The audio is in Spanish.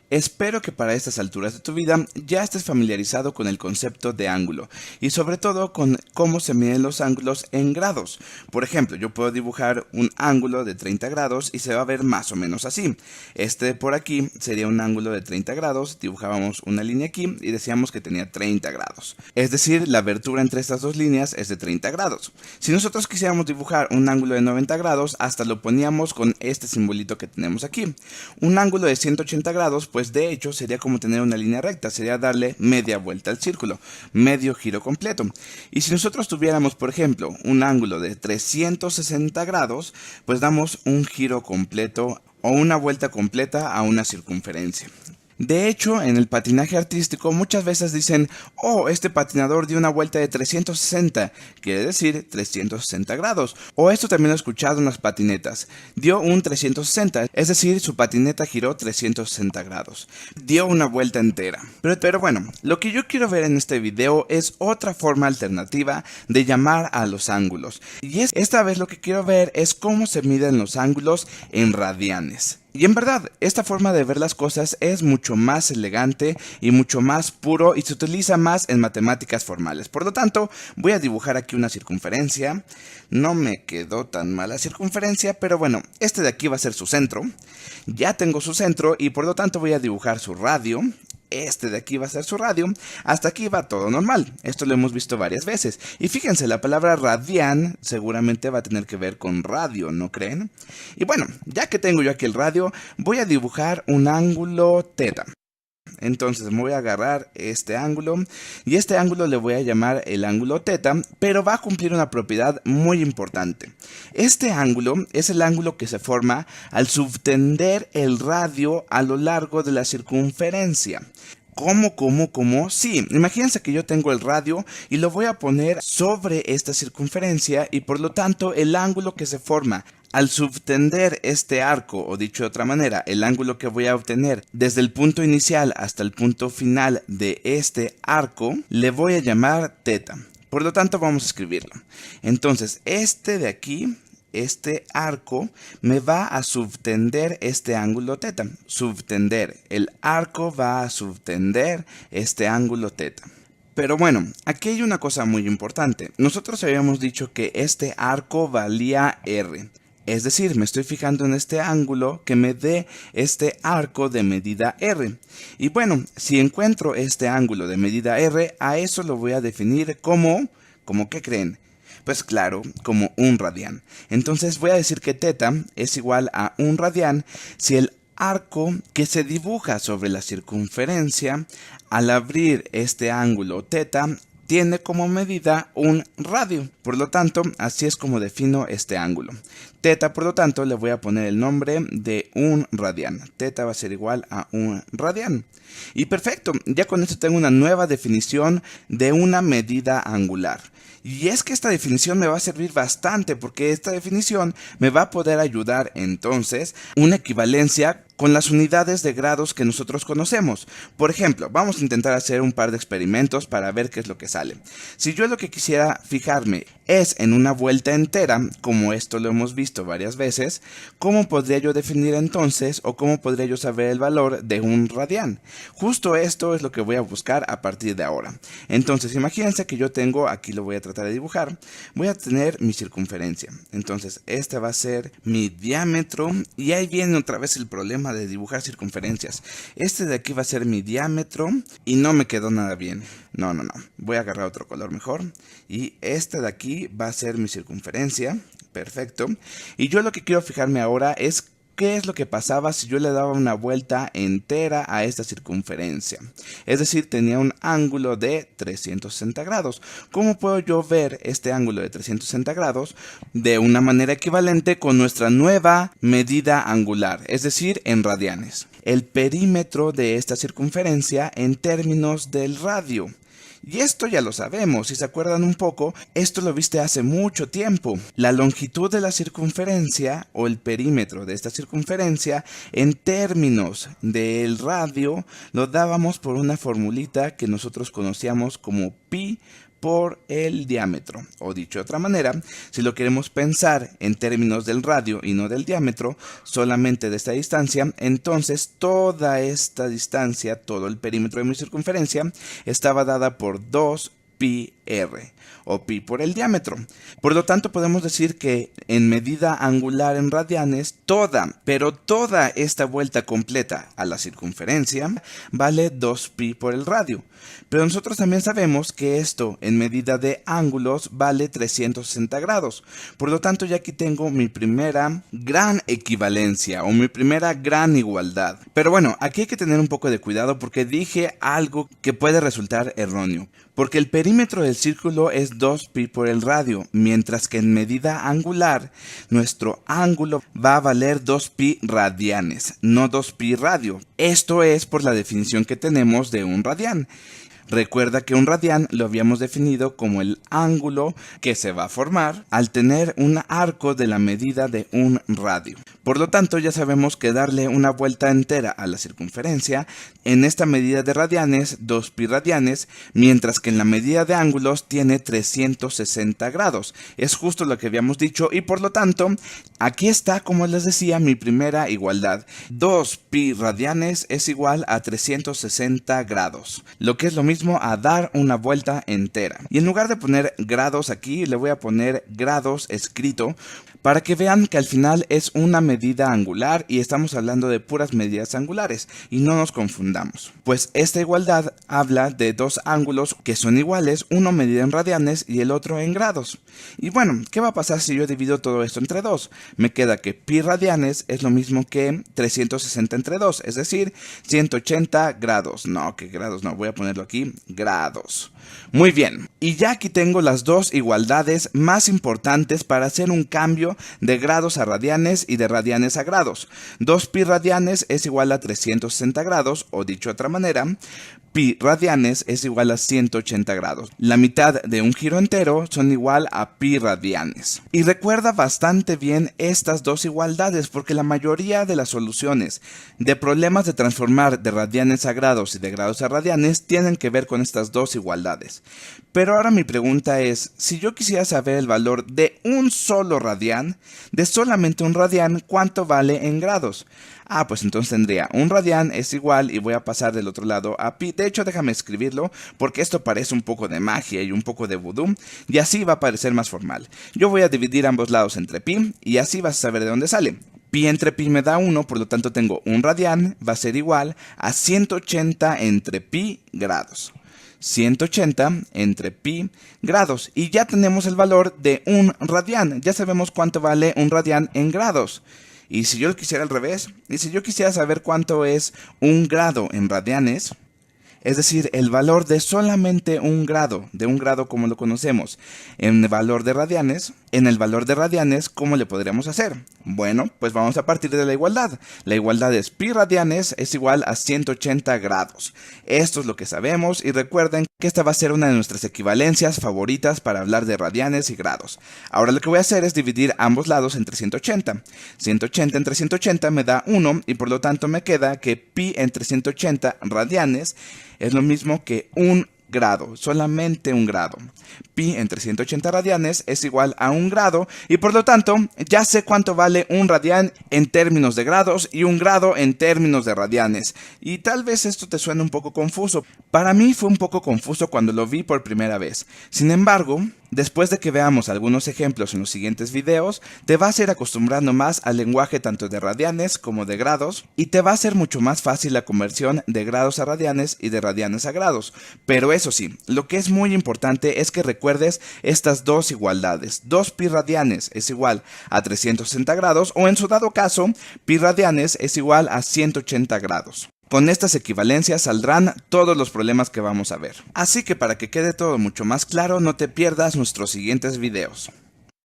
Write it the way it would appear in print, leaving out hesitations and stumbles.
Espero que para estas alturas de tu vida ya estés familiarizado con el concepto de ángulo y sobre todo con cómo se miden los ángulos en grados. Por ejemplo, yo puedo dibujar un ángulo de 30 grados y se va a ver más o menos así. Este de por aquí sería un ángulo de 30 grados, dibujábamos una línea aquí y decíamos que tenía 30 grados. Es decir, la abertura entre estas dos líneas es de 30 grados. Si nosotros quisiéramos dibujar un ángulo de 90 grados, hasta lo poníamos con este simbolito que tenemos aquí. Un ángulo de 180 grados, pues de hecho sería como tener una línea recta, sería darle media vuelta al círculo, medio giro completo. Y si nosotros tuviéramos, por ejemplo, un ángulo de 360 grados, pues damos un giro completo o una vuelta completa a una circunferencia. De hecho, en el patinaje artístico muchas veces dicen, oh, este patinador dio una vuelta de 360, quiere decir 360 grados. O esto también lo he escuchado en las patinetas, dio un 360, es decir, su patineta giró 360 grados. Dio una vuelta entera. Pero bueno, lo que yo quiero ver en este video es otra forma alternativa de llamar a los ángulos. Y esta vez lo que quiero ver es cómo se miden los ángulos en radianes. Y en verdad, esta forma de ver las cosas es mucho más elegante y mucho más puro y se utiliza más en matemáticas formales. Por lo tanto, voy a dibujar aquí una circunferencia. No me quedó tan mala la circunferencia, pero bueno, este de aquí va a ser su centro. Ya tengo su centro y por lo tanto voy a dibujar su radio. Este de aquí va a ser su radio. Hasta aquí va todo normal. Esto lo hemos visto varias veces. Y fíjense, la palabra radian seguramente va a tener que ver con radio, ¿no creen? Y bueno, ya que tengo yo aquí el radio, voy a dibujar un ángulo teta. Entonces me voy a agarrar este ángulo y este ángulo le voy a llamar el ángulo teta, pero va a cumplir una propiedad muy importante. Este ángulo es el ángulo que se forma al subtender el radio a lo largo de la circunferencia. ¿Cómo? Sí, imagínense que yo tengo el radio y lo voy a poner sobre esta circunferencia y por lo tanto el ángulo que se forma al subtender este arco, o dicho de otra manera, el ángulo que voy a obtener desde el punto inicial hasta el punto final de este arco, le voy a llamar teta. Por lo tanto vamos a escribirlo. Entonces este de aquí, este arco, me va a subtender este ángulo teta. Subtender. El arco va a subtender este ángulo teta. Pero bueno, aquí hay una cosa muy importante. Nosotros habíamos dicho que este arco valía R. Es decir, me estoy fijando en este ángulo que me dé este arco de medida R. Y bueno, si encuentro este ángulo de medida R, a eso lo voy a definir como ¿qué creen? Pues claro, como un radián. Entonces voy a decir que teta es igual a un radián si el arco que se dibuja sobre la circunferencia al abrir este ángulo teta tiene como medida un radio. Por lo tanto, así es como defino este ángulo. Teta, por lo tanto, le voy a poner el nombre de un radián. Teta va a ser igual a un radián. Y perfecto, ya con esto tengo una nueva definición de una medida angular. Y es que esta definición me va a servir bastante porque esta definición me va a poder ayudar entonces una equivalencia con las unidades de grados que nosotros conocemos. Por ejemplo, vamos a intentar hacer un par de experimentos para ver qué es lo que sale. Si yo lo que quisiera fijarme es en una vuelta entera, como esto lo hemos visto varias veces, ¿cómo podría yo definir entonces o cómo podría yo saber el valor de un radián? Justo esto es lo que voy a buscar a partir de ahora. Entonces, imagínense que yo tengo, aquí lo voy a tratar de dibujar, voy a tener mi circunferencia. Entonces, este va a ser mi diámetro y ahí viene otra vez el problema de dibujar circunferencias. Este de aquí va a ser mi diámetro y no me quedó nada bien. No. Voy a agarrar otro color mejor. Y este de aquí va a ser mi circunferencia. Perfecto. Y yo lo que quiero fijarme ahora es ¿qué es lo que pasaba si yo le daba una vuelta entera a esta circunferencia? Es decir, tenía un ángulo de 360 grados. ¿Cómo puedo yo ver este ángulo de 360 grados de una manera equivalente con nuestra nueva medida angular? Es decir, en radianes. El perímetro de esta circunferencia en términos del radio. Y esto ya lo sabemos, si se acuerdan un poco, esto lo viste hace mucho tiempo. La longitud de la circunferencia o el perímetro de esta circunferencia en términos del radio lo dábamos por una formulita que nosotros conocíamos como pi por el diámetro. O dicho de otra manera, si lo queremos pensar en términos del radio y no del diámetro, solamente de esta distancia, entonces toda esta distancia, todo el perímetro de mi circunferencia, estaba dada por 2πr, o pi por el diámetro. Por lo tanto, podemos decir que en medida angular en radianes, pero toda esta vuelta completa a la circunferencia vale 2π por el radio. Pero nosotros también sabemos que esto en medida de ángulos vale 360 grados. Por lo tanto, ya aquí tengo mi primera gran equivalencia o mi primera gran igualdad. Pero bueno, aquí hay que tener un poco de cuidado porque dije algo que puede resultar erróneo. Porque el perímetro del círculo es 2π por el radio, mientras que en medida angular, nuestro ángulo va a valer 2π radianes, no 2π radio. Esto es por la definición que tenemos de un radián. Recuerda que un radián lo habíamos definido como el ángulo que se va a formar al tener un arco de la medida de un radio. Por lo tanto, ya sabemos que darle una vuelta entera a la circunferencia en esta medida de radianes, 2π radianes, mientras que en la medida de ángulos tiene 360 grados. Es justo lo que habíamos dicho y por lo tanto, aquí está, como les decía, mi primera igualdad. 2π radianes es igual a 360 grados, lo que es lo mismo a dar una vuelta entera. Y en lugar de poner grados aquí, le voy a poner grados escrito para que vean que al final es una medida angular y estamos hablando de puras medidas angulares y no nos confundamos. Pues esta igualdad habla de dos ángulos que son iguales, uno medido en radianes y el otro en grados. Y bueno, ¿qué va a pasar si yo divido todo esto entre 2? Me queda que pi radianes es lo mismo que 360 entre 2, es decir, 180 grados. No, que grados no, voy a ponerlo aquí, grados. Muy bien, y ya aquí tengo las dos igualdades más importantes para hacer un cambio de grados a radianes y de radianes a grados. 2π radianes es igual a 360 grados, o dicho de otra manera, pi radianes es igual a 180 grados. La mitad de un giro entero son igual a pi radianes. Y recuerda bastante bien estas dos igualdades porque la mayoría de las soluciones de problemas de transformar de radianes a grados y de grados a radianes tienen que ver con estas dos igualdades. Pero ahora mi pregunta es, si yo quisiera saber el valor de un solo radián, de solamente un radián, ¿cuánto vale en grados? Pues entonces tendría un radián es igual y voy a pasar del otro lado a pi. De hecho, déjame escribirlo porque esto parece un poco de magia y un poco de vudú y así va a parecer más formal. Yo voy a dividir ambos lados entre pi y así vas a saber de dónde sale. Pi entre pi me da 1, por lo tanto tengo un radián va a ser igual a 180 entre pi grados. 180 entre pi grados y ya tenemos el valor de un radián. Ya sabemos cuánto vale un radián en grados. Y si yo lo quisiera al revés, y si yo quisiera saber cuánto es un grado en radianes, es decir, el valor de solamente un grado, de un grado como lo conocemos, en el valor de radianes, ¿cómo le podríamos hacer? Bueno, pues vamos a partir de la igualdad. La igualdad es pi radianes es igual a 180 grados. Esto es lo que sabemos y recuerden que esta va a ser una de nuestras equivalencias favoritas para hablar de radianes y grados. Ahora lo que voy a hacer es dividir ambos lados entre 180. 180 entre 180 me da 1 y por lo tanto me queda que pi entre 180 radianes es lo mismo que un grado, solamente un grado. Pi entre 180 radianes es igual a un grado y por lo tanto ya sé cuánto vale un radián en términos de grados y un grado en términos de radianes. Y tal vez esto te suene un poco confuso. Para mí fue un poco confuso cuando lo vi por primera vez. Sin embargo, después de que veamos algunos ejemplos en los siguientes videos, te vas a ir acostumbrando más al lenguaje tanto de radianes como de grados y te va a ser mucho más fácil la conversión de grados a radianes y de radianes a grados. Pero eso sí, lo que es muy importante es que recuerdes estas dos igualdades. 2π radianes es igual a 360 grados o en su dado caso, pi radianes es igual a 180 grados. Con estas equivalencias saldrán todos los problemas que vamos a ver. Así que para que quede todo mucho más claro, no te pierdas nuestros siguientes videos.